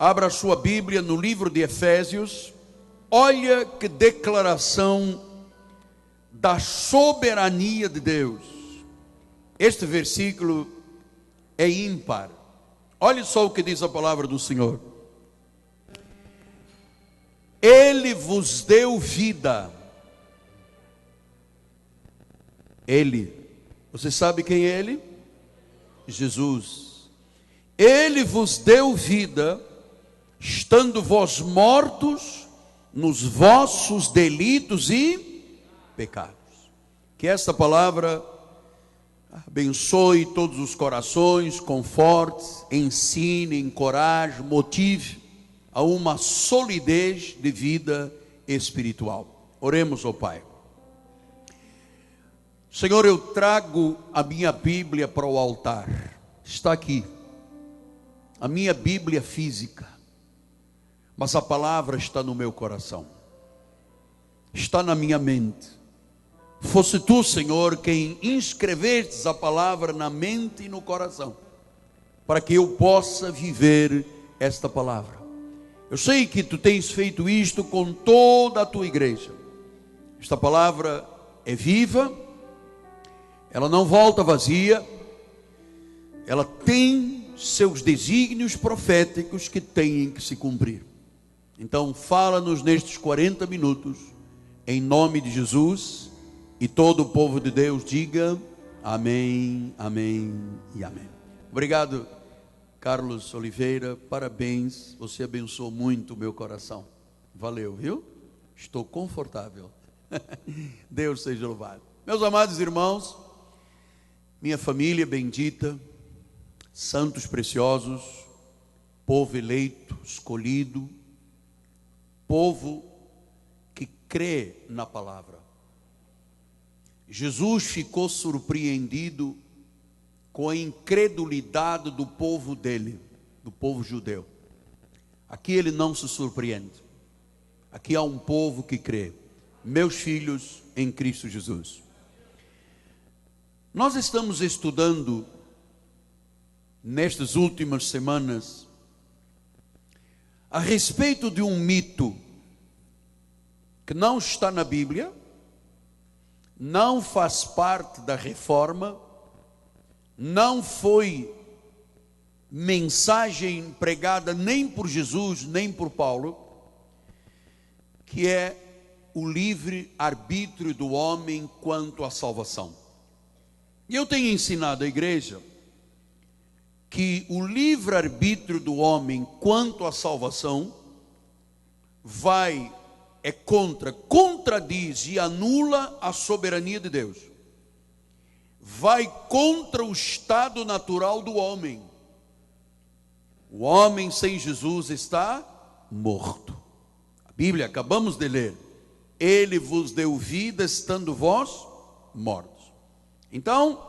Abra a sua Bíblia no livro de Efésios. Olha que declaração da soberania de Deus. Este versículo é ímpar. Olhe só o que diz a palavra do Senhor. Ele vos deu vida. Ele. Você sabe quem é Ele? Jesus. Ele vos deu vida, estando vós mortos nos vossos delitos e pecados. Que esta palavra abençoe todos os corações, conforte, ensine, encoraje, motive a uma solidez de vida espiritual. Oremos ao Pai. Senhor, eu trago a minha Bíblia para o altar. Está aqui, a minha Bíblia física, mas a palavra está no meu coração, está na minha mente. Fosse tu, Senhor, quem inscrevestes a palavra na mente e no coração, para que eu possa viver esta palavra. Eu sei que tu tens feito isto com toda a tua igreja. Esta palavra é viva, ela não volta vazia, ela tem seus desígnios proféticos que têm que se cumprir. Então fala-nos nestes 40 minutos, em nome de Jesus, e todo o povo de Deus diga amém, amém e amém. Obrigado, Carlos Oliveira, parabéns, você abençoou muito o meu coração. Valeu, viu? Estou confortável. Deus seja louvado. Meus amados irmãos, minha família bendita, santos preciosos, povo eleito, escolhido, povo que crê na palavra. Jesus ficou surpreendido com a incredulidade do povo dele, do povo judeu. Aqui ele não se surpreende. Aqui há um povo que crê. Meus filhos em Cristo Jesus. Nós estamos estudando nestas últimas semanas a respeito de um mito que não está na Bíblia, não faz parte da reforma, não foi mensagem pregada nem por Jesus, nem por Paulo, que é o livre arbítrio do homem quanto à salvação. E eu tenho ensinado à igreja que o livre arbítrio do homem quanto à salvação contradiz e anula a soberania de Deus. Vai contra o estado natural do homem. O homem sem Jesus está morto. A Bíblia, acabamos de ler, ele vos deu vida estando vós mortos. Então,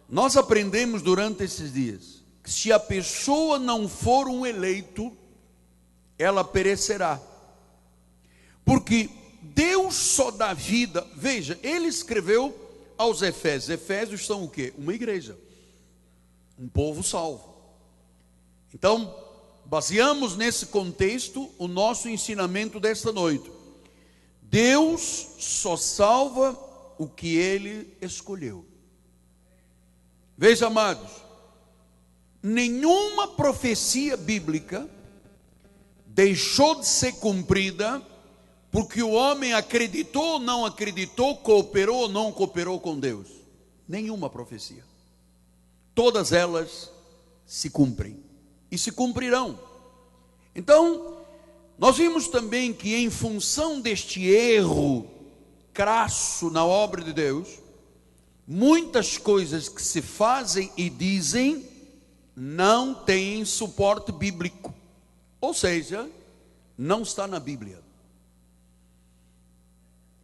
nós aprendemos durante esses dias que se a pessoa não for um eleito, ela perecerá. Porque Deus só dá vida. Veja, ele escreveu aos Efésios. Efésios são o quê? Uma igreja, um povo salvo. Então, baseamos nesse contexto o nosso ensinamento desta noite. Deus só salva o que ele escolheu. Veja, amados, nenhuma profecia bíblica deixou de ser cumprida porque o homem acreditou ou não acreditou, cooperou ou não cooperou com Deus. Nenhuma profecia. Todas elas se cumprem e se cumprirão. Então, nós vimos também que em função deste erro crasso na obra de Deus, muitas coisas que se fazem e dizem não têm suporte bíblico. Ou seja, não está na Bíblia.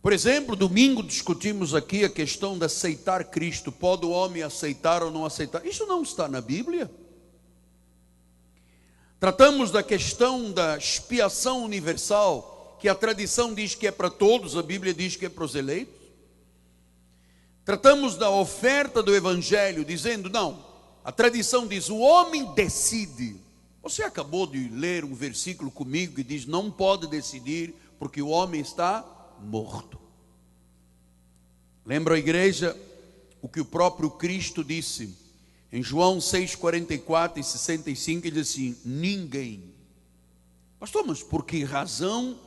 Por exemplo, domingo discutimos aqui a questão de aceitar Cristo. Pode o homem aceitar ou não aceitar? Isso não está na Bíblia. Tratamos da questão da expiação universal, que a tradição diz que é para todos, a Bíblia diz que é para os eleitos. Tratamos da oferta do Evangelho, dizendo, não, a tradição diz, o homem decide. Você acabou de ler um versículo comigo que diz: não pode decidir porque o homem está morto. Lembra a igreja o que o próprio Cristo disse em João 6:44 e 65, ele diz assim: ninguém. Pastor, mas por que razão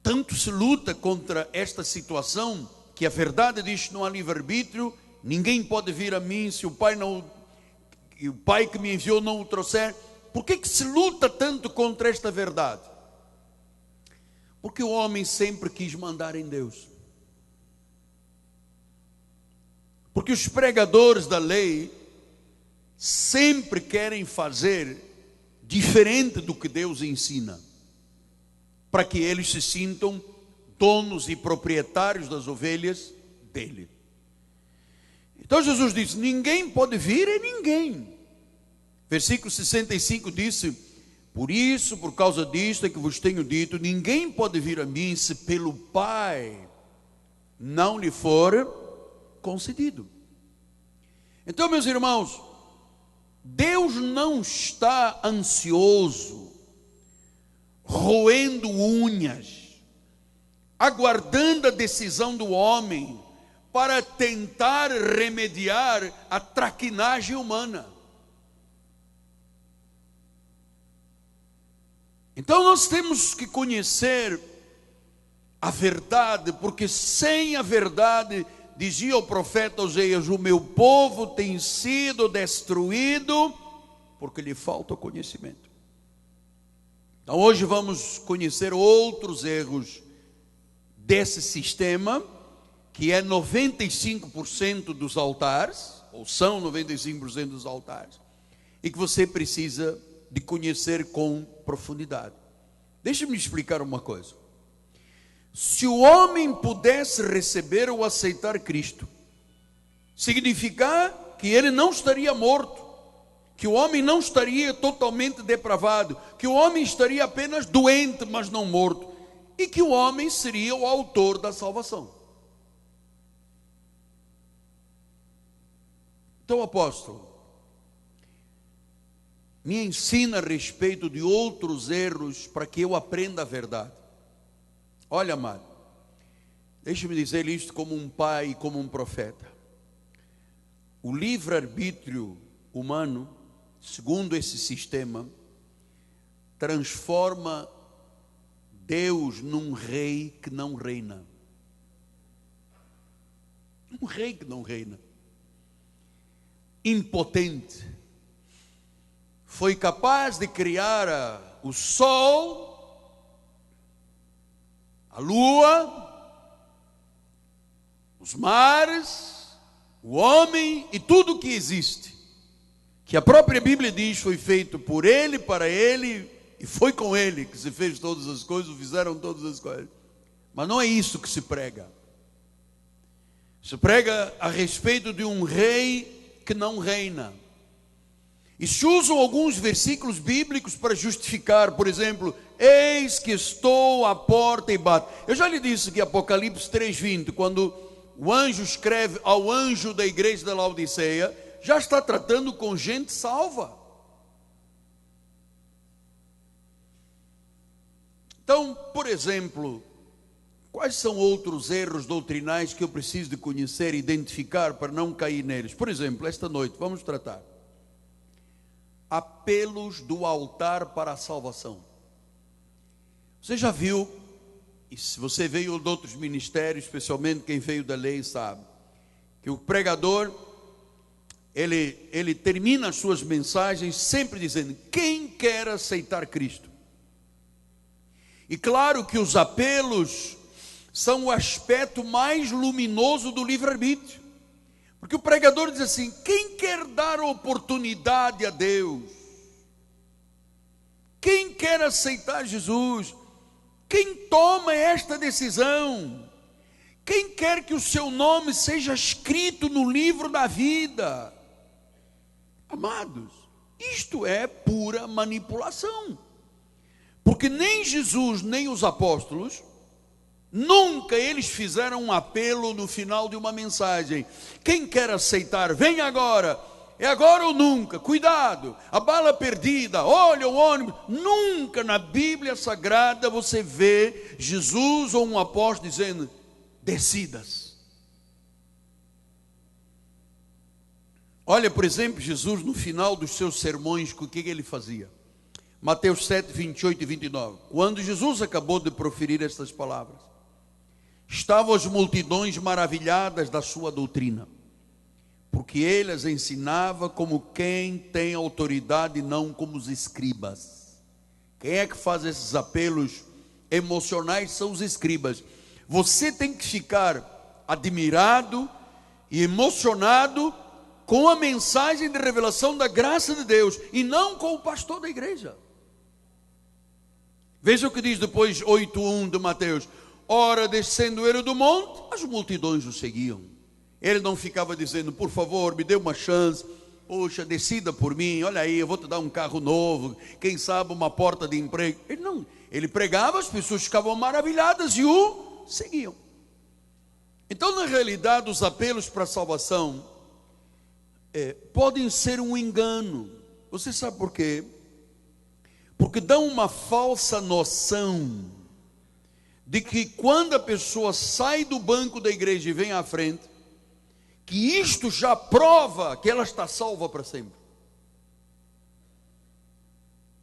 tanto se luta contra esta situação, que a verdade diz que não há livre-arbítrio, ninguém pode vir a mim se o Pai que me enviou não o trouxer? Por que se luta tanto contra esta verdade? Porque o homem sempre quis mandar em Deus. Porque os pregadores da lei sempre querem fazer diferente do que Deus ensina, para que eles se sintam donos e proprietários das ovelhas dele. Então Jesus disse: ninguém pode vir a ninguém. Versículo 65 disse: por isso, por causa disto é que vos tenho dito, ninguém pode vir a mim se pelo Pai não lhe for concedido. Então, meus irmãos, Deus não está ansioso, roendo unhas, aguardando a decisão do homem para tentar remediar a traquinagem humana. Então nós temos que conhecer a verdade, porque sem a verdade, dizia o profeta Oséias, o meu povo tem sido destruído porque lhe falta o conhecimento. Então hoje vamos conhecer outros erros desse sistema, que é 95% dos altares, ou são 95% dos altares, e que você precisa de conhecer com profundidade. Deixa-me explicar uma coisa. Se o homem pudesse receber ou aceitar Cristo, significa que ele não estaria morto, que o homem não estaria totalmente depravado, que o homem estaria apenas doente, mas não morto, e que o homem seria o autor da salvação. Então, apóstolo, me ensina a respeito de outros erros para que eu aprenda a verdade. Olha, amado, deixe-me dizer isto como um pai e como um profeta. O livre-arbítrio humano, segundo esse sistema, transforma Deus num rei que não reina. Um rei que não reina. Impotente. Foi capaz de criar o sol, a lua, os mares, o homem e tudo o que existe, que a própria Bíblia diz foi feito por ele, para ele, e foi com ele que se fez todas as coisas, fizeram todas as coisas. Mas não é isso que se prega. Se prega a respeito de um rei que não reina. E se usam alguns versículos bíblicos para justificar, por exemplo, eis que estou à porta e bato. Eu já lhe disse que Apocalipse 3:20, quando o anjo escreve ao anjo da igreja da Laodiceia, já está tratando com gente salva. Então, por exemplo, quais são outros erros doutrinais que eu preciso de conhecer e identificar para não cair neles? Por exemplo, esta noite vamos tratar apelos do altar para a salvação. Você já viu, e se você veio de outros ministérios, especialmente quem veio da lei sabe, que o pregador, ele termina as suas mensagens sempre dizendo: quem quer aceitar Cristo? E claro que os apelos são o aspecto mais luminoso do livre-arbítrio. Porque o pregador diz assim: quem quer dar oportunidade a Deus? Quem quer aceitar Jesus? Quem toma esta decisão? Quem quer que o seu nome seja escrito no livro da vida? Amados, isto é pura manipulação. Porque nem Jesus, nem os apóstolos, nunca eles fizeram um apelo no final de uma mensagem: quem quer aceitar, vem agora. É agora ou nunca, cuidado, a bala perdida, olha o ônibus. Nunca na Bíblia Sagrada você vê Jesus ou um apóstolo dizendo, descidas. Olha, por exemplo, Jesus no final dos seus sermões, o que ele fazia? Mateus 7, 28 e 29. Quando Jesus acabou de proferir estas palavras, estavam as multidões maravilhadas da sua doutrina, porque ele as ensinava como quem tem autoridade, não como os escribas. Quem é que faz esses apelos emocionais? São os escribas. Você tem que ficar admirado e emocionado com a mensagem de revelação da graça de Deus, e não com o pastor da igreja. Veja o que diz depois 8:1 de Mateus. Ora, descendo ele do monte, as multidões o seguiam. Ele não ficava dizendo, por favor, me dê uma chance, poxa, decida por mim, olha aí, eu vou te dar um carro novo, quem sabe uma porta de emprego. Ele não, ele pregava, as pessoas ficavam maravilhadas e o seguiam. Então, na realidade, os apelos para a salvação podem ser um engano. Você sabe por quê? Porque dão uma falsa noção de que quando a pessoa sai do banco da igreja e vem à frente, que isto já prova que ela está salva para sempre.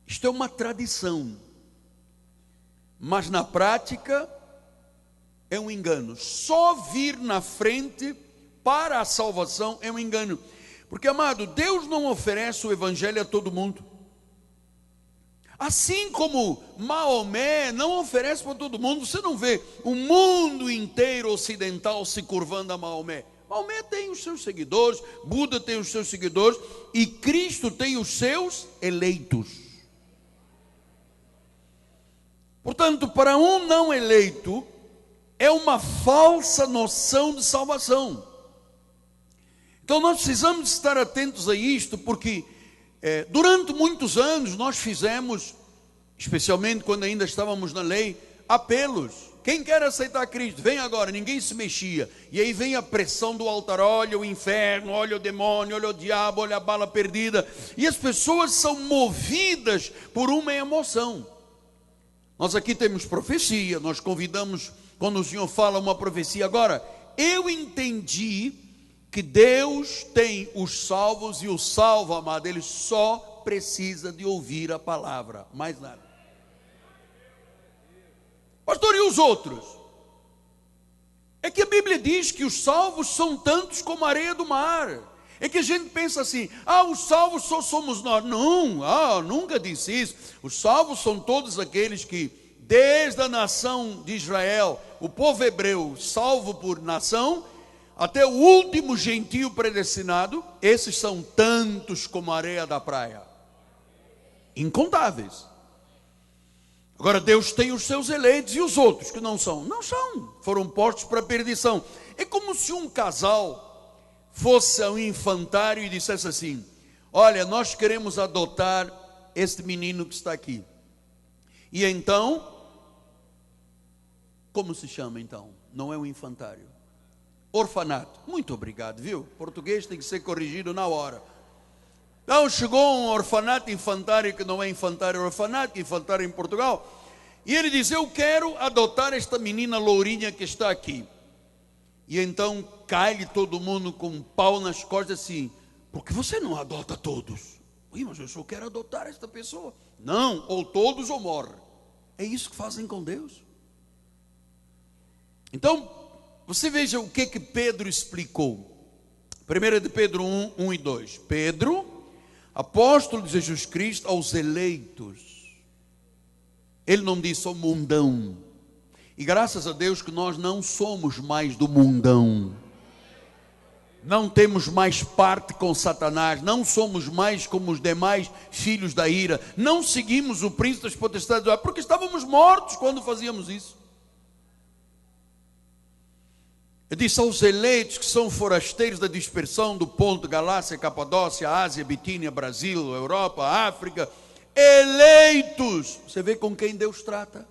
Isto é uma tradição, mas na prática é um engano. Só vir na frente para a salvação é um engano, porque, amado, Deus não oferece o evangelho a todo mundo. Assim como Maomé não oferece para todo mundo. Você não vê o mundo inteiro ocidental se curvando a Maomé. Maomé tem os seus seguidores, Buda tem os seus seguidores, e Cristo tem os seus eleitos. Portanto, para um não eleito, é uma falsa noção de salvação. Então nós precisamos estar atentos a isto, porque durante muitos anos nós fizemos, especialmente quando ainda estávamos na lei, apelos. Quem quer aceitar Cristo, vem agora. Ninguém se mexia. E aí vem a pressão do altar. Olha o inferno, olha o demônio, olha o diabo, olha a bala perdida. E as pessoas são movidas por uma emoção. Nós aqui temos profecia, nós convidamos, quando o Senhor fala uma profecia. Agora, eu entendi que Deus tem os salvos, e o salvo, amado, ele só precisa de ouvir a palavra, mais nada. Pastor, e os outros? É que a Bíblia diz que os salvos são tantos como a areia do mar. É que a gente pensa assim, os salvos só somos nós. Não, nunca disse isso. Os salvos são todos aqueles que, desde a nação de Israel, o povo hebreu, salvo por nação, até o último gentio predestinado, esses são tantos como a areia da praia. Incontáveis. Agora, Deus tem os seus eleitos, e os outros que não são? Não são, foram postos para a perdição. É como se um casal fosse a um infantário e dissesse assim, olha, nós queremos adotar este menino que está aqui. E então, como se chama então? Não é um infantário. Orfanato. Muito obrigado, viu? Português tem que ser corrigido na hora. Então chegou um orfanato infantário, que não é infantário, orfanato, infantário em Portugal, e ele diz, eu quero adotar esta menina lourinha que está aqui. E então cai-lhe todo mundo com um pau nas costas assim, porque você não adota todos? Mas eu só quero adotar esta pessoa. Não, ou todos ou morre. É isso que fazem com Deus. Então, você veja o que Pedro explicou. 1 de Pedro 1, 1 e 2. Pedro, apóstolo de Jesus Cristo, aos eleitos. Ele não disse ao mundão. E graças a Deus que nós não somos mais do mundão. Não temos mais parte com Satanás. Não somos mais como os demais filhos da ira. Não seguimos o príncipe das potestades do ar, porque estávamos mortos quando fazíamos isso. Eu disse aos eleitos, que são forasteiros da dispersão do Ponto, Galácia, Capadócia, Ásia, Bitínia, Brasil, Europa, África, eleitos. Você vê com quem Deus trata.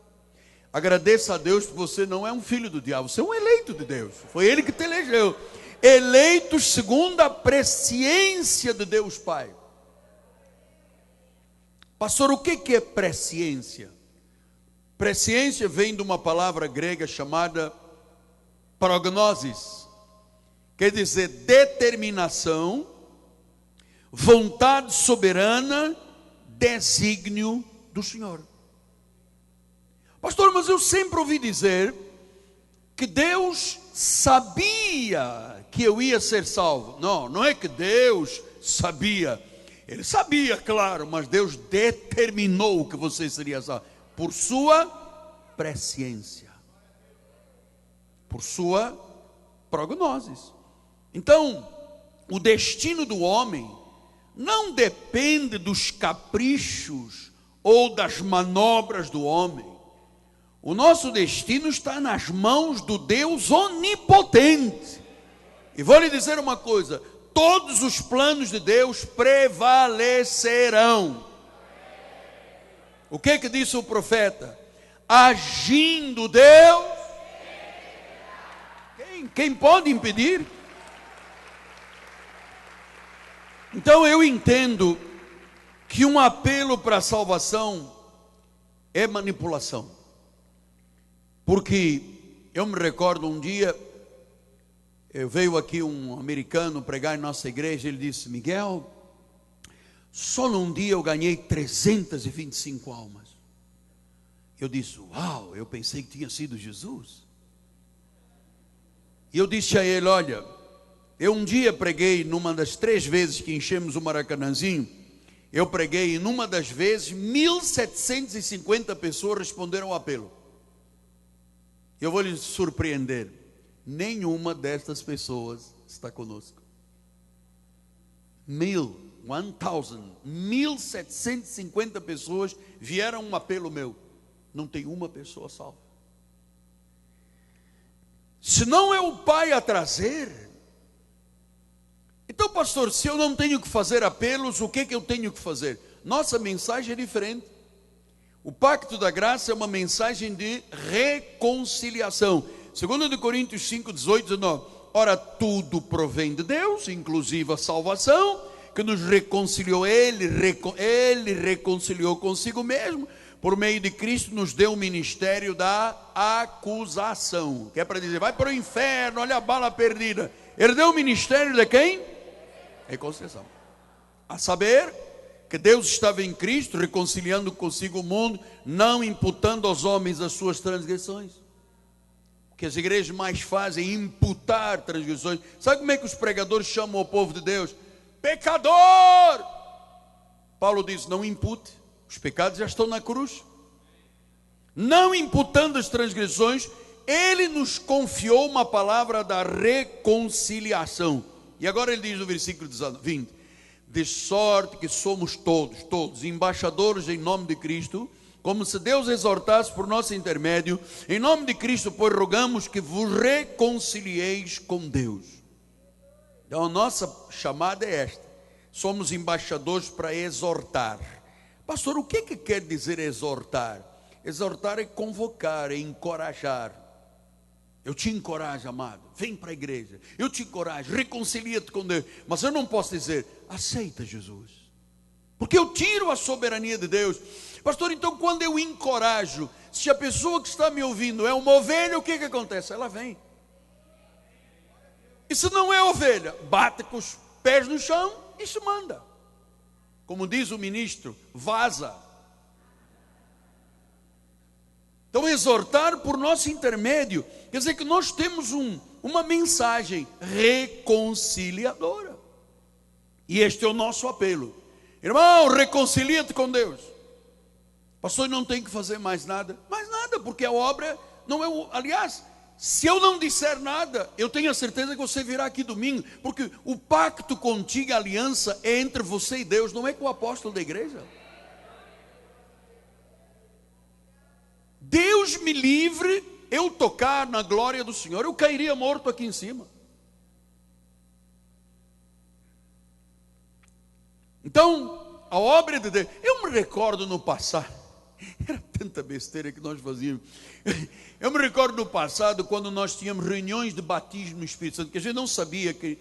Agradeça a Deus que você não é um filho do diabo, você é um eleito de Deus. Foi Ele que te elegeu. eleitos segundo a presciência de Deus Pai. Pastor, o que é presciência? Presciência vem de uma palavra grega chamada prognosis, quer dizer determinação, vontade soberana, desígnio do Senhor. Pastor, mas eu sempre ouvi dizer que Deus sabia que eu ia ser salvo. Não, não é que Deus sabia. Ele sabia, claro, mas Deus determinou que você seria salvo por sua presciência, por sua prognosis. Então, o destino do homem não depende dos caprichos ou das manobras do homem. O nosso destino está nas mãos do Deus onipotente. E vou lhe dizer uma coisa: todos os planos de Deus prevalecerão. O que disse o profeta? Agindo Deus, quem pode impedir? Então eu entendo que um apelo para a salvação é manipulação. Porque eu me recordo um dia, veio aqui um americano pregar em nossa igreja, ele disse: Miguel, só num dia eu ganhei 325 almas. Eu disse: uau, eu pensei que tinha sido Jesus. E eu disse a ele: olha, eu um dia preguei numa das 3 vezes que enchemos o Maracanãzinho, eu preguei e numa das vezes 1.750 pessoas responderam ao apelo. Eu vou lhe surpreender, nenhuma destas pessoas está conosco. 1.750 pessoas vieram a um apelo meu, não tem uma pessoa salva. Se não é o Pai a trazer, então pastor, se eu não tenho que fazer apelos, o que eu tenho que fazer? Nossa mensagem é diferente. O pacto da graça é uma mensagem de reconciliação. 2 Coríntios 5, 18, 19. Ora, tudo provém de Deus, inclusive a salvação, que nos reconciliou, Ele reconciliou consigo mesmo, por meio de Cristo nos deu o ministério da acusação, que é para dizer, vai para o inferno, olha a bala perdida. Ele deu o ministério de quem? Reconciliação. A saber, que Deus estava em Cristo, reconciliando consigo o mundo, não imputando aos homens as suas transgressões. O que as igrejas mais fazem é imputar transgressões. Sabe como é que os pregadores chamam o povo de Deus? Pecador! Paulo diz, não impute, os pecados já estão na cruz. Não imputando as transgressões, Ele nos confiou uma palavra da reconciliação. E agora ele diz no versículo 20, de sorte que somos todos embaixadores em nome de Cristo, como se Deus exortasse por nosso intermédio, em nome de Cristo, pois rogamos que vos reconcilieis com Deus. Então a nossa chamada é esta, somos embaixadores para exortar. Pastor, o que quer dizer exortar? Exortar é convocar, é encorajar. Eu te encorajo, amado, vem para a igreja. Eu te encorajo, reconcilia-te com Deus. Mas eu não posso dizer, aceita Jesus, porque eu tiro a soberania de Deus. Pastor, então quando eu encorajo, se a pessoa que está me ouvindo é uma ovelha, o que acontece? Ela vem. E se não é ovelha, bate com os pés no chão e se manda. Como diz o ministro, vaza. Então exortar por nosso intermédio, quer dizer que nós temos uma mensagem reconciliadora. E este é o nosso apelo. Irmão, reconcilia-te com Deus. Pastor, não tem que fazer mais nada. Mais nada, porque a obra não é aliás, se eu não disser nada, eu tenho a certeza que você virá aqui domingo, porque o pacto contigo, a aliança é entre você e Deus, não é com o apóstolo da igreja. Deus me livre, eu tocar na glória do Senhor, eu cairia morto aqui em cima. Então, a obra de Deus, eu me recordo no passado, Era tanta besteira que nós fazíamos. Eu me recordo no passado, quando nós tínhamos reuniões de batismo no Espírito Santo, que a gente não sabia que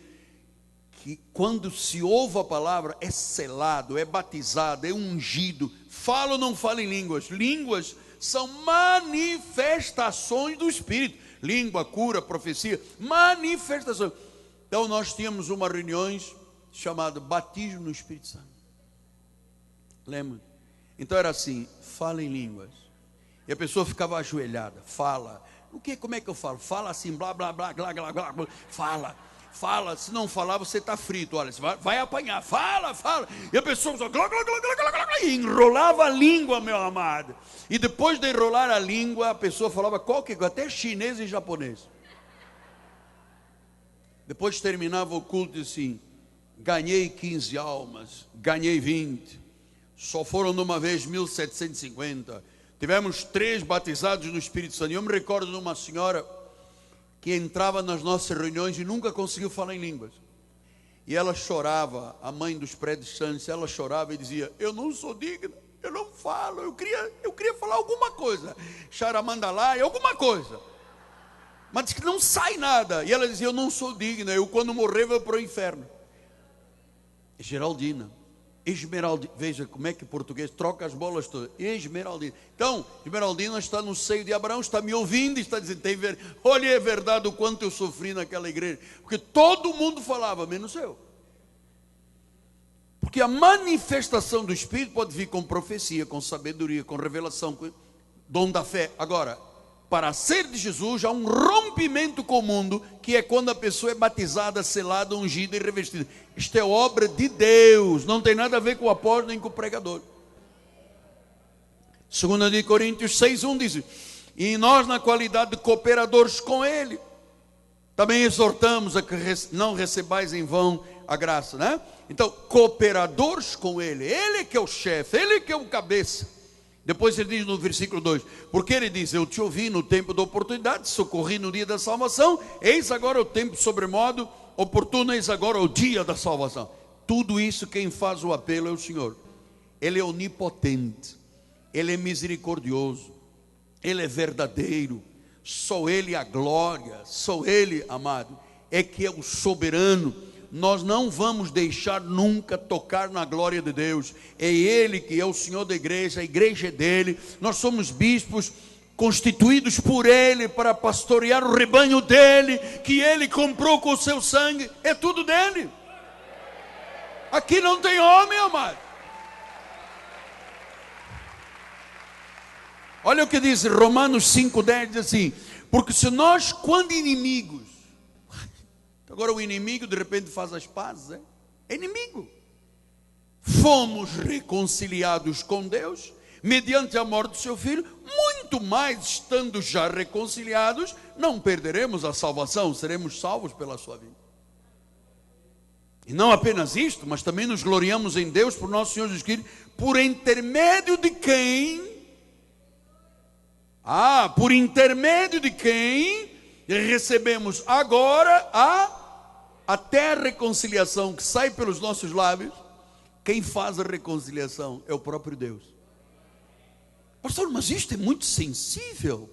quando se ouve a palavra, é selado, é batizado, é ungido. Fala ou não fala em línguas? Línguas são manifestações do Espírito. Língua, cura, profecia, manifestações. Então nós tínhamos uma reunião chamada Batismo no Espírito Santo. Lembra? Então era assim, fala em línguas. E a pessoa ficava ajoelhada, fala. Como é que eu falo? Fala assim, blá, blá, blá, blá, blá, blá, blá. Fala, se não falar você está frito, olha, você vai apanhar, fala. E a pessoa só, e enrolava a língua, meu amado. E depois de enrolar a língua, a pessoa falava qualquer coisa, até chinês e japonês. Depois terminava o culto assim, ganhei 15 almas, ganhei 20, só foram de uma vez 1750, tivemos 3 batizados no Espírito Santo. Eu me recordo de uma senhora que entrava nas nossas reuniões e nunca conseguiu falar em línguas. E ela chorava, a mãe dos predestinantes, ela chorava e dizia, eu não sou digna, eu não falo, eu queria falar alguma coisa, charamandalai, alguma coisa. Mas diz que não sai nada. E ela dizia, eu não sou digna, eu quando morrer vou para o inferno. Esmeraldina, veja como é que o português troca as bolas todas. Esmeraldina. Então, Esmeraldina está no seio de Abraão, está me ouvindo, está dizendo, olha, é verdade o quanto eu sofri naquela igreja, porque todo mundo falava, menos eu. Porque a manifestação do Espírito pode vir com profecia, com sabedoria, com revelação, com dom da fé. Agora, para ser de Jesus, há um rompimento com o mundo, que é quando a pessoa é batizada, selada, ungida e revestida. Isto é obra de Deus, não tem nada a ver com o apóstolo nem com o pregador. 2 Coríntios 6:1 diz, e nós na qualidade de cooperadores com Ele, também exortamos a que não recebais em vão a graça, né? Então, cooperadores com Ele, Ele que é o chefe, Ele que é o cabeça. Depois ele diz no versículo 2, porque ele diz, eu te ouvi no tempo da oportunidade, socorri no dia da salvação, eis agora o tempo sobremodo oportuno, eis agora o dia da salvação. Tudo isso quem faz o apelo é o Senhor. Ele é onipotente, Ele é misericordioso, Ele é verdadeiro, só Ele a glória, só Ele, amado, é que é o soberano. Nós não vamos deixar nunca tocar na glória de Deus. É Ele que é o Senhor da igreja, a igreja é dele. Nós somos bispos constituídos por Ele para pastorear o rebanho dele, que Ele comprou com o seu sangue. É tudo dele. Aqui não tem homem, amado. Olha o que diz Romanos 5:10, diz assim, porque se nós, quando inimigos, agora o inimigo de repente faz as pazes, é inimigo, fomos reconciliados com Deus, mediante a morte do seu Filho, muito mais estando já reconciliados, não perderemos a salvação, seremos salvos pela sua vida. E não apenas isto, mas também nos gloriamos em Deus por nosso Senhor Jesus Cristo, por intermédio de quem? Por intermédio de quem recebemos agora até a reconciliação que sai pelos nossos lábios. Quem faz a reconciliação é o próprio Deus. Pastor, mas isto é muito sensível.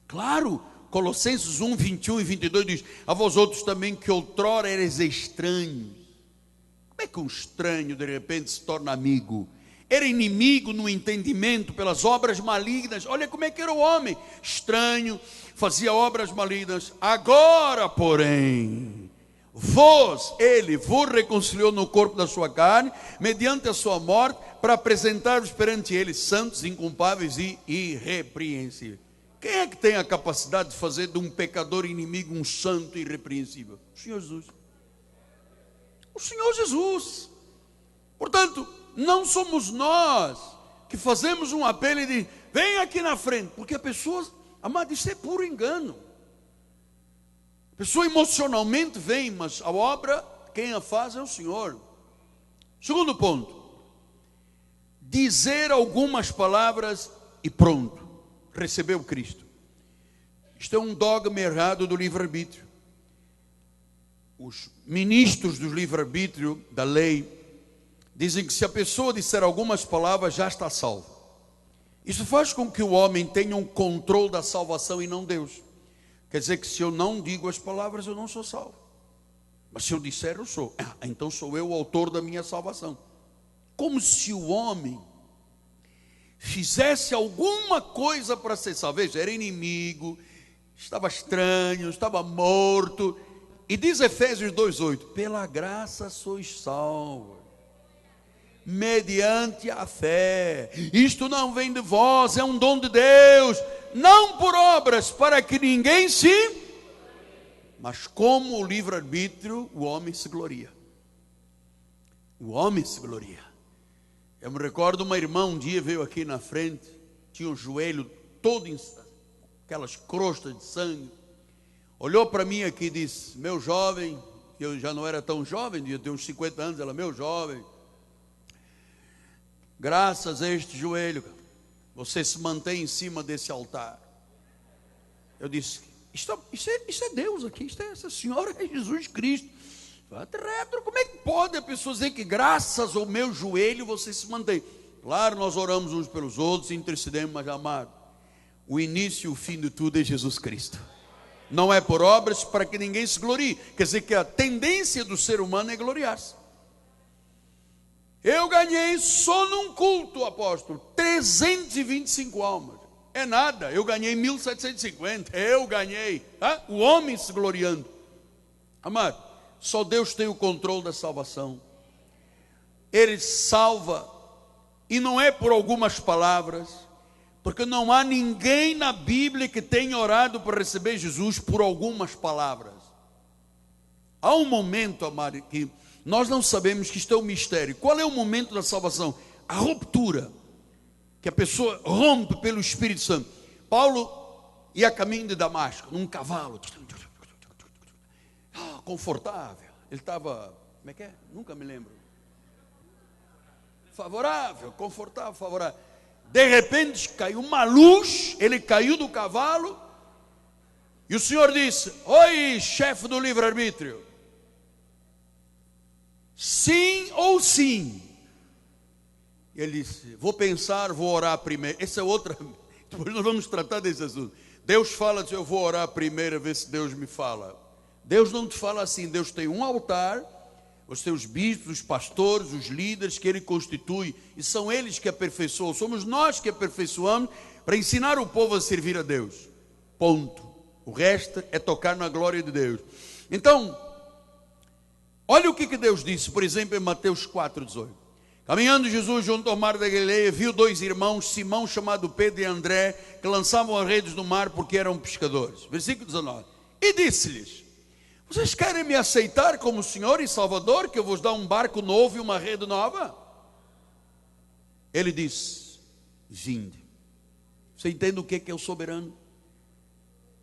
Claro, Colossenses 1:21 e 22 diz, a vós outros também que outrora eres estranhos. Como é que um estranho de repente se torna amigo? Era inimigo no entendimento pelas obras malignas. Olha como é que era o homem, estranho, fazia obras malignas. Agora, porém, Ele vos reconciliou no corpo da sua carne, mediante a sua morte, para apresentar-vos perante Ele santos, inculpáveis e irrepreensíveis. Quem é que tem a capacidade de fazer de um pecador inimigo um santo irrepreensível? O Senhor Jesus. O Senhor Jesus. Portanto, não somos nós que fazemos um apelo e diz, vem aqui na frente, porque a pessoa, amado, isso é puro engano. A pessoa emocionalmente vem, mas a obra, quem a faz é o Senhor. Segundo ponto, dizer algumas palavras e pronto, recebeu Cristo. Isto é um dogma errado do livre-arbítrio. Os ministros do livre-arbítrio, da lei, dizem que se a pessoa disser algumas palavras, já está salvo. Isso faz com que o homem tenha um controle da salvação e não Deus. Quer dizer que se eu não digo as palavras, eu não sou salvo. Mas se eu disser, eu sou. Então sou eu o autor da minha salvação. Como se o homem fizesse alguma coisa para ser salvo. Veja, era inimigo, estava estranho, estava morto. E diz Efésios 2:8: pela graça sois salvos, mediante a fé. Isto não vem de vós, é um dom de Deus, não por obras, para que ninguém se... Mas como o livre-arbítrio, o homem se gloria. O homem se gloria. Eu me recordo, uma irmã um dia veio aqui na frente, tinha o joelho todo em aquelas crostas de sangue, olhou para mim aqui e disse: meu jovem, eu já não era tão jovem, devia ter uns 50 anos, ela: meu jovem, graças a este joelho, você se mantém em cima desse altar. Eu disse: isso é Deus aqui, essa senhora é Jesus Cristo. Como é que pode a pessoa dizer que graças ao meu joelho você se mantém? Claro, nós oramos uns pelos outros, intercedemos, mas amado, o início e o fim de tudo é Jesus Cristo. Não é por obras, para que ninguém se glorie. Quer dizer que a tendência do ser humano é gloriar-se. Eu ganhei só num culto, apóstolo, 325 almas. É nada, eu ganhei 1750. Eu ganhei, o homem se gloriando. Amado, só Deus tem o controle da salvação. Ele salva, e não é por algumas palavras, porque não há ninguém na Bíblia que tenha orado para receber Jesus por algumas palavras. Há um momento, amado, que nós não sabemos, que isto é um mistério. Qual é o momento da salvação? A ruptura, que a pessoa rompe pelo Espírito Santo. Paulo ia a caminho de Damasco, num cavalo, confortável. Ele estava, como é que é? Nunca me lembro. Favorável, confortável, favorável. De repente caiu uma luz, ele caiu do cavalo, e o Senhor disse: oi, chefe do livre-arbítrio, sim ou sim? Ele disse: vou pensar, vou orar primeiro. Essa é outra, depois nós vamos tratar desse assunto. Deus fala, eu vou orar primeiro, a ver se Deus me fala. Deus não te fala assim. Deus tem um altar, os seus bispos, os pastores, os líderes que Ele constitui, e são eles que aperfeiçoam. Somos nós que aperfeiçoamos para ensinar o povo a servir a Deus. Ponto. O resto é tocar na glória de Deus. Então, olha o que Deus disse, por exemplo, em Mateus 4:18. Caminhando Jesus junto ao mar da Galileia, viu dois irmãos, Simão chamado Pedro e André, que lançavam as redes no mar porque eram pescadores. Versículo 19. E disse-lhes: vocês querem me aceitar como Senhor e Salvador, que eu vos dar um barco novo e uma rede nova? Ele disse: vinde. Você entende o que é o soberano?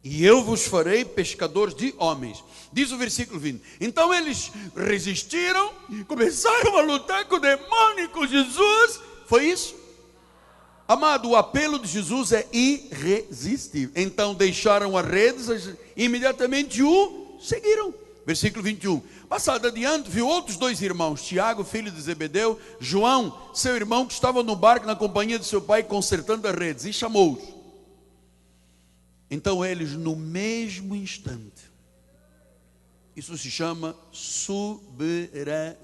E eu vos farei pescadores de homens. Diz o versículo 20. Então eles resistiram, começaram a lutar com o demônio e com Jesus. Foi isso? Amado, o apelo de Jesus é irresistível. Então deixaram as redes, imediatamente o seguiram. Versículo 21. Passado adiante, viu outros dois irmãos, Tiago, filho de Zebedeu, João, seu irmão, que estavam no barco na companhia de seu pai, consertando as redes, e chamou-os. Então eles, no mesmo instante, isso se chama soberania.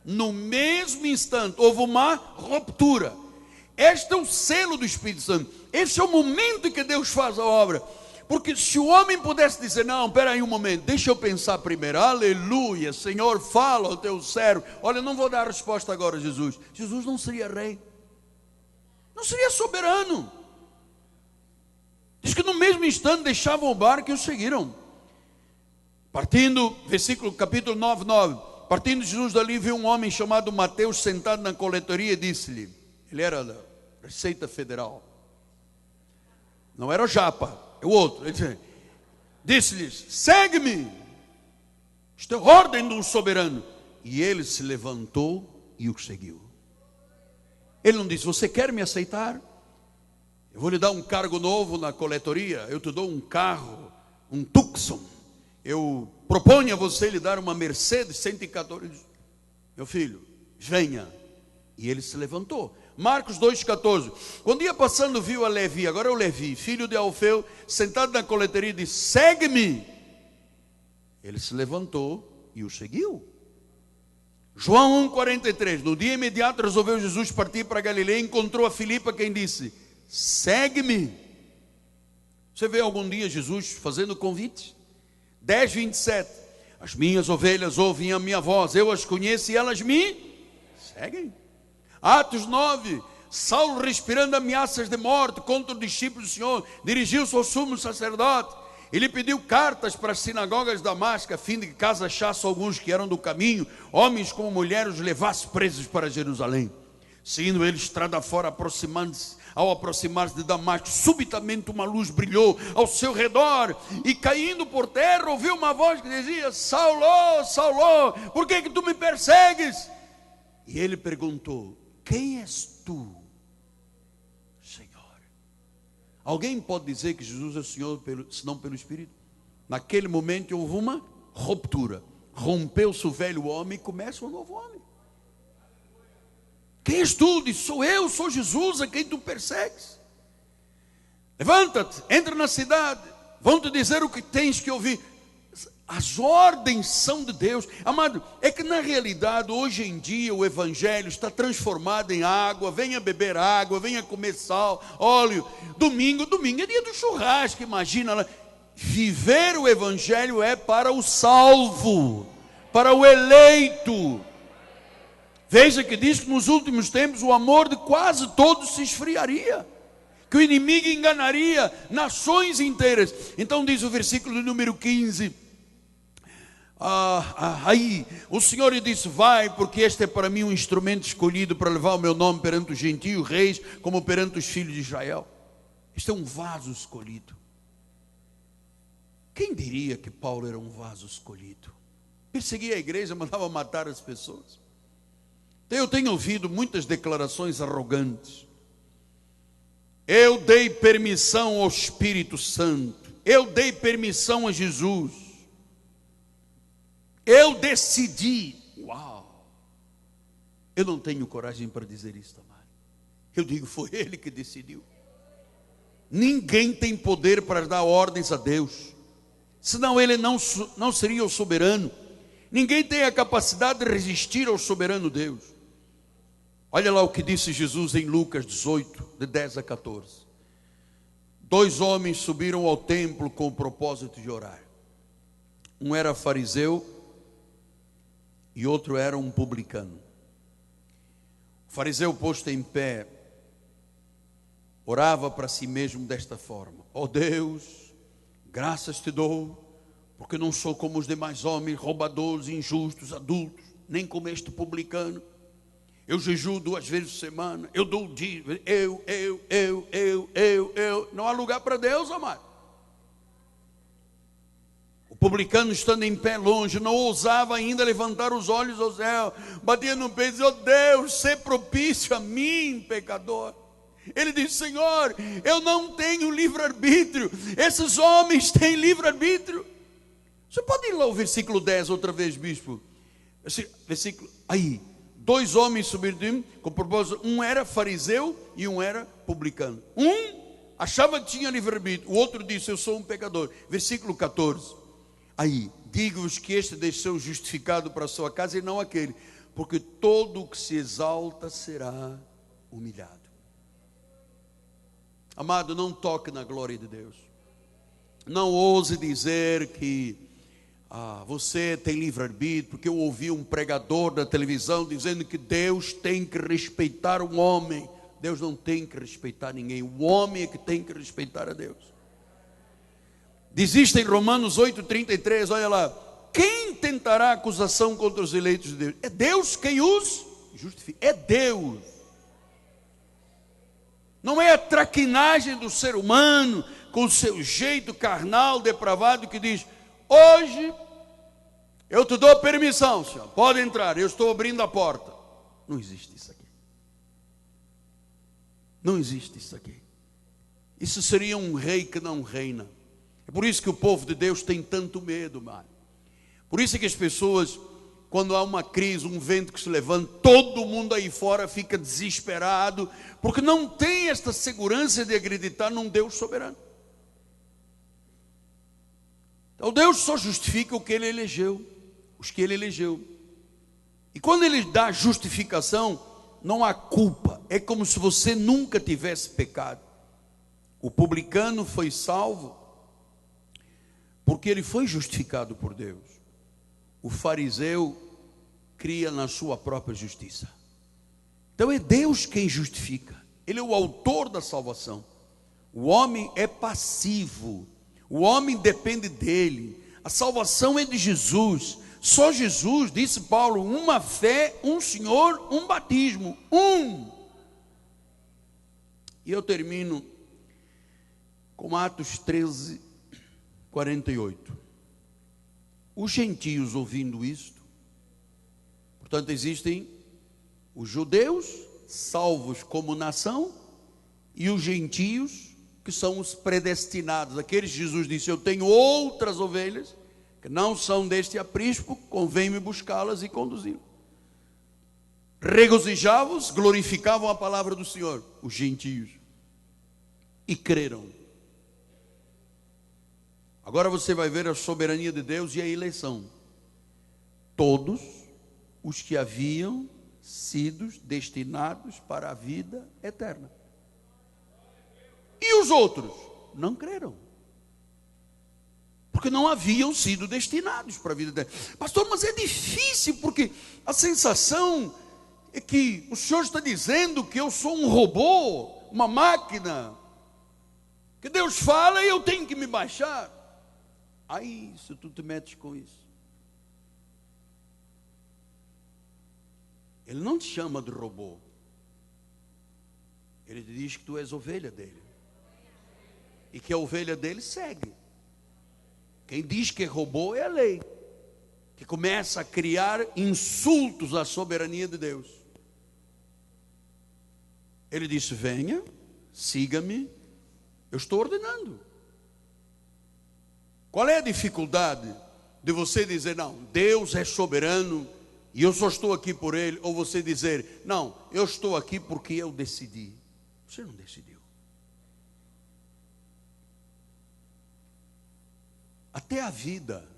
No mesmo instante, houve uma ruptura. Este é o selo do Espírito Santo. Este é o momento em que Deus faz a obra. Porque se o homem pudesse dizer: não, espera aí um momento, deixa eu pensar primeiro, aleluia, Senhor, fala ao teu servo. Olha, não vou dar a resposta agora, Jesus. Jesus não seria rei, não seria soberano. Diz que no mesmo instante deixavam o barco e o seguiram. Partindo, capítulo 9:9. Partindo Jesus dali, viu um homem chamado Mateus sentado na coletoria e disse-lhe, ele era da Receita Federal, não era o Japa, é o outro. Disse-lhes: segue-me. Isto é ordem de um soberano. E ele se levantou e o seguiu. Ele não disse: você quer me aceitar? Eu vou lhe dar um cargo novo na coletoria, eu te dou um carro, um Tucson, eu proponho a você lhe dar uma Mercedes 114. Meu filho, venha. E ele se levantou. Marcos 2,14. Quando ia passando, viu a Levi, agora é o Levi, filho de Alfeu, sentado na coleteria e disse: segue-me. Ele se levantou e o seguiu. João 1,43. No dia imediato resolveu Jesus partir para Galileia e encontrou a Filipe, a quem disse: segue-me. Você vê algum dia Jesus fazendo convite? 10,27. As minhas ovelhas ouvem a minha voz, eu as conheço e elas me seguem. Atos 9. Saulo, respirando ameaças de morte contra o discípulo do Senhor, dirigiu-se ao sumo sacerdote. Ele pediu cartas para as sinagogas de Damasco, a fim de que, caso achasse alguns que eram do caminho, homens como mulheres, os levasse presos para Jerusalém. Seguindo ele estrada fora, ao aproximar-se de Damasco, subitamente uma luz brilhou ao seu redor, e caindo por terra, ouviu uma voz que dizia: Saulo, Saulo, por que tu me persegues? E ele perguntou: quem és tu, Senhor? Alguém pode dizer que Jesus é Senhor senão pelo Espírito? Naquele momento houve uma ruptura. Rompeu-se o velho homem e começa um novo homem. Quem és tu? Diz: sou eu, sou Jesus a quem tu persegues. Levanta-te, entra na cidade, vão te dizer o que tens que ouvir. As ordens são de Deus. Amado, é que na realidade hoje em dia o Evangelho está transformado em água. Venha beber água, venha comer sal, óleo. Domingo é dia do churrasco, imagina. Viver o Evangelho é para o salvo, para o eleito. Veja que diz que nos últimos tempos o amor de quase todos se esfriaria, que o inimigo enganaria nações inteiras. Então diz o versículo número 15, aí o Senhor lhe disse: vai, porque este é para mim um instrumento escolhido para levar o meu nome perante os gentios, reis, como perante os filhos de Israel. Este é um vaso escolhido. Quem diria que Paulo era um vaso escolhido? Perseguia a igreja, mandava matar as pessoas. Eu tenho ouvido muitas declarações arrogantes. Eu dei permissão ao Espírito Santo, eu dei permissão a Jesus, eu decidi. Uau! Eu não tenho coragem para dizer isso, amado. Eu digo, foi Ele que decidiu. Ninguém tem poder para dar ordens a Deus, senão Ele não seria o soberano. Ninguém tem a capacidade de resistir ao soberano Deus. Olha lá o que disse Jesus em Lucas 18, de 10 a 14. 2 homens subiram ao templo com o propósito de orar. Um era fariseu e outro era um publicano. O fariseu, posto em pé, orava para si mesmo desta forma: ó Deus, graças te dou, porque não sou como os demais homens, roubadores, injustos, adultos, nem como este publicano. Eu jejuo 2 vezes por semana, eu dou o dia, eu. Não há lugar para Deus, amado. O publicano, estando em pé longe, não ousava ainda levantar os olhos ao céu, batia no peito e dizia: ó Deus, sê propício a mim, pecador. Ele disse: Senhor, eu não tenho livre-arbítrio, esses homens têm livre-arbítrio. Você pode ir lá ao versículo 10 outra vez, bispo? Versículo, aí. 2 homens subiram com propósito. Um era fariseu e um era publicano. Um achava que tinha livre-arbítrio, o outro disse: eu sou um pecador. Versículo 14. Aí, digo-vos que este desceu justificado para a sua casa e não aquele, porque todo o que se exalta será humilhado. Amado, não toque na glória de Deus. Não ouse dizer que você tem livre-arbítrio, porque eu ouvi um pregador da televisão dizendo que Deus tem que respeitar o homem. Deus não tem que respeitar ninguém, o homem é que tem que respeitar a Deus. Diz isto em Romanos 8,33, olha lá: quem tentará acusação contra os eleitos de Deus? É Deus quem os justifica, é Deus. Não é a traquinagem do ser humano, com o seu jeito carnal, depravado, que diz: hoje eu te dou permissão, Senhor, pode entrar, eu estou abrindo a porta. Não existe isso aqui. Não existe isso aqui. Isso seria um rei que não reina. É por isso que o povo de Deus tem tanto medo, mano. Por isso que as pessoas quando há uma crise, um vento que se levanta, todo mundo aí fora fica desesperado, porque não tem esta segurança de acreditar num Deus soberano. Então Deus só justifica o que Ele elegeu, os que Ele elegeu. E quando Ele dá justificação, não há culpa, é como se você nunca tivesse pecado. O publicano foi salvo porque ele foi justificado por Deus. O fariseu cria na sua própria justiça. Então é Deus quem justifica. Ele é o autor da salvação. O homem é passivo. O homem depende dele. A salvação é de Jesus. Só Jesus, disse Paulo, uma fé, um Senhor, um batismo. E eu termino com Atos 13, 48. Os gentios ouvindo isto, portanto existem os judeus, salvos como nação, e os gentios, que são os predestinados, aqueles que Jesus disse, eu tenho outras ovelhas, que não são deste aprisco, convém-me buscá-las e conduzi-las. Regozijavam-se, glorificavam a palavra do Senhor, os gentios, e creram. Agora você vai ver a soberania de Deus e a eleição. Todos os que haviam sido destinados para a vida eterna. E os outros não creram, porque não haviam sido destinados para a vida eterna. Pastor, mas é difícil, porque a sensação é que o Senhor está dizendo que eu sou um robô, uma máquina, que Deus fala e eu tenho que me baixar. Aí, se tu te metes com isso, Ele não te chama de robô, Ele te diz que tu és ovelha dele, e que a ovelha dele segue. Quem diz que é robô é a lei, que começa a criar insultos à soberania de Deus. Ele disse, venha, siga-me, eu estou ordenando. Qual é a dificuldade de você dizer, não, Deus é soberano e eu só estou aqui por Ele, ou você dizer, não, eu estou aqui porque eu decidi. Você não decidiu. Até a vida,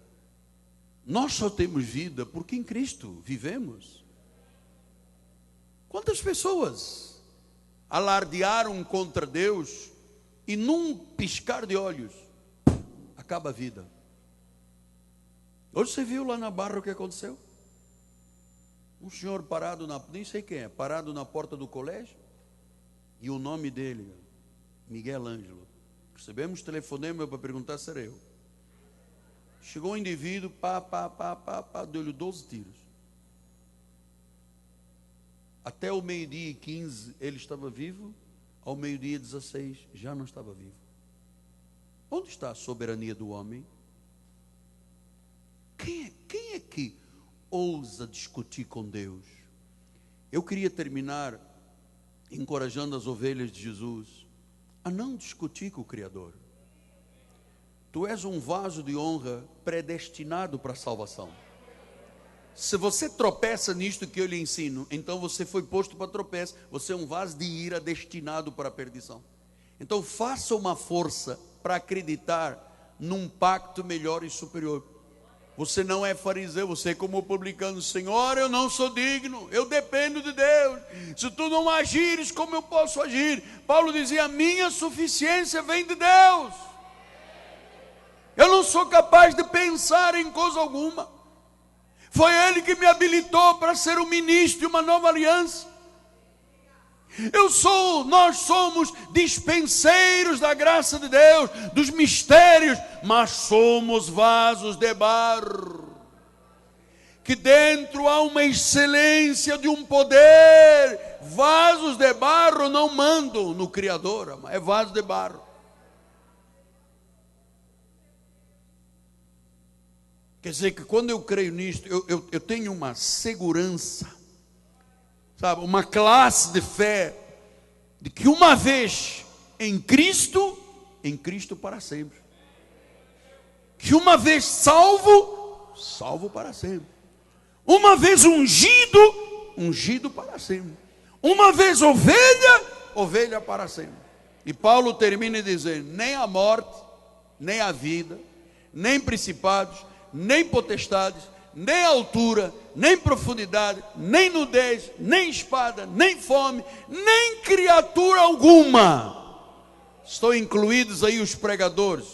nós só temos vida porque em Cristo vivemos. Quantas pessoas alardearam contra Deus e num piscar de olhos acaba a vida? Hoje você viu lá na Barra o que aconteceu? Um senhor parado nem sei quem é, parado na porta do colégio, e o nome dele, Miguel Ângelo. Recebemos telefonema para perguntar se era eu. Chegou um indivíduo, deu-lhe 12 tiros. Até o meio-dia e 15 ele estava vivo, ao meio-dia 16 já não estava vivo. Onde está a soberania do homem? Quem é que ousa discutir com Deus? Eu queria terminar encorajando as ovelhas de Jesus a não discutir com o Criador. Tu és um vaso de honra predestinado para a salvação. Se você tropeça nisto que eu lhe ensino, então você foi posto para tropeço. Você é um vaso de ira destinado para a perdição. Então faça uma força para acreditar num pacto melhor e superior. Você não é fariseu, você é como o publicano. Senhor, eu não sou digno, eu dependo de Deus. Se tu não agires, como eu posso agir? Paulo dizia, a minha suficiência vem de Deus. Eu não sou capaz de pensar em coisa alguma. Foi Ele que me habilitou para ser um ministro de uma nova aliança. Nós somos dispenseiros da graça de Deus, dos mistérios, mas somos vasos de barro, que dentro há uma excelência de um poder. Vasos de barro não mandam no Criador, é vaso de barro. Quer dizer que quando eu creio nisto, eu tenho uma segurança, sabe, uma classe de fé, de que uma vez em Cristo para sempre. Que uma vez salvo para sempre. Uma vez ungido, ungido para sempre. Uma vez ovelha, ovelha para sempre. E Paulo termina dizendo: nem a morte, nem a vida, nem principados, nem potestades, nem altura, nem profundidade, nem nudez, nem espada, nem fome, nem criatura alguma. Estão incluídos aí os pregadores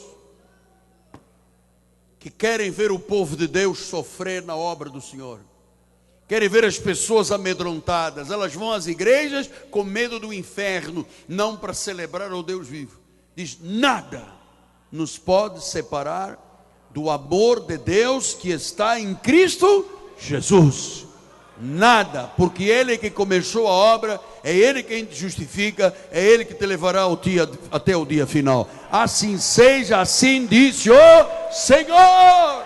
que querem ver o povo de Deus sofrer na obra do Senhor. Querem ver as pessoas amedrontadas. Elas vão às igrejas com medo do inferno, não para celebrar o Deus vivo. Diz: nada nos pode separar do amor de Deus que está em Cristo Jesus. Nada, porque Ele que começou a obra, é Ele quem te justifica, é Ele que te levará até o dia final. Assim seja, assim disse o Senhor.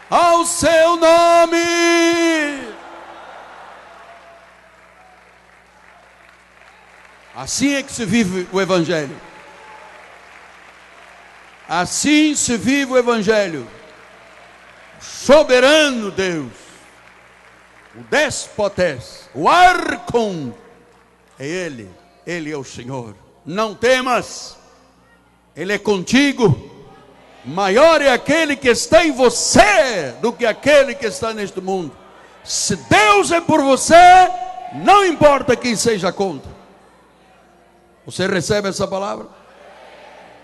Ao seu nome. Assim é que se vive o Evangelho. Assim se vive o Evangelho. Soberano Deus, o Despotes, o Arcon, é Ele é o Senhor. Não temas, Ele é contigo. Maior é aquele que está em você do que aquele que está neste mundo. Se Deus é por você, não importa quem seja contra. Você recebe essa palavra?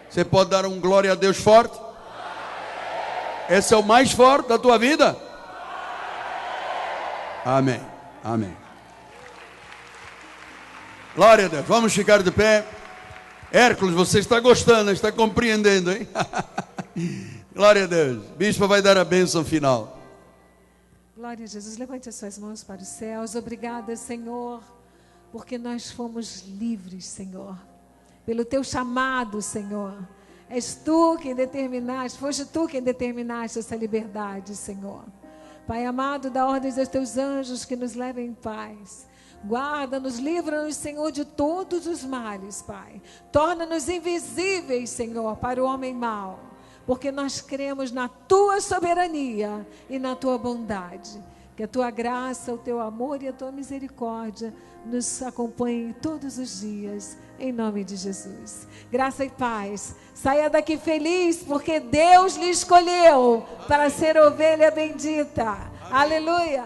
Você pode dar um glória a Deus forte? Esse é o mais forte da tua vida? Amém, amém. Glória a Deus, vamos ficar de pé. Hércules, você está gostando, está compreendendo, hein? Glória a Deus. Bispo vai dar a bênção final. Glória a Jesus. Levante as suas mãos para os céus. Obrigada, Senhor, porque nós fomos livres, Senhor, pelo teu chamado, Senhor. És tu quem determinaste, foste tu quem determinaste essa liberdade, Senhor. Pai amado, dá ordens aos teus anjos que nos levem em paz. Guarda-nos, livra-nos, Senhor, de todos os males, Pai. Torna-nos invisíveis, Senhor, para o homem mau, porque nós cremos na tua soberania e na tua bondade. Que a tua graça, o teu amor e a tua misericórdia nos acompanhem todos os dias, em nome de Jesus. Graça e paz. Saia daqui feliz, porque Deus lhe escolheu para ser ovelha bendita. Aleluia.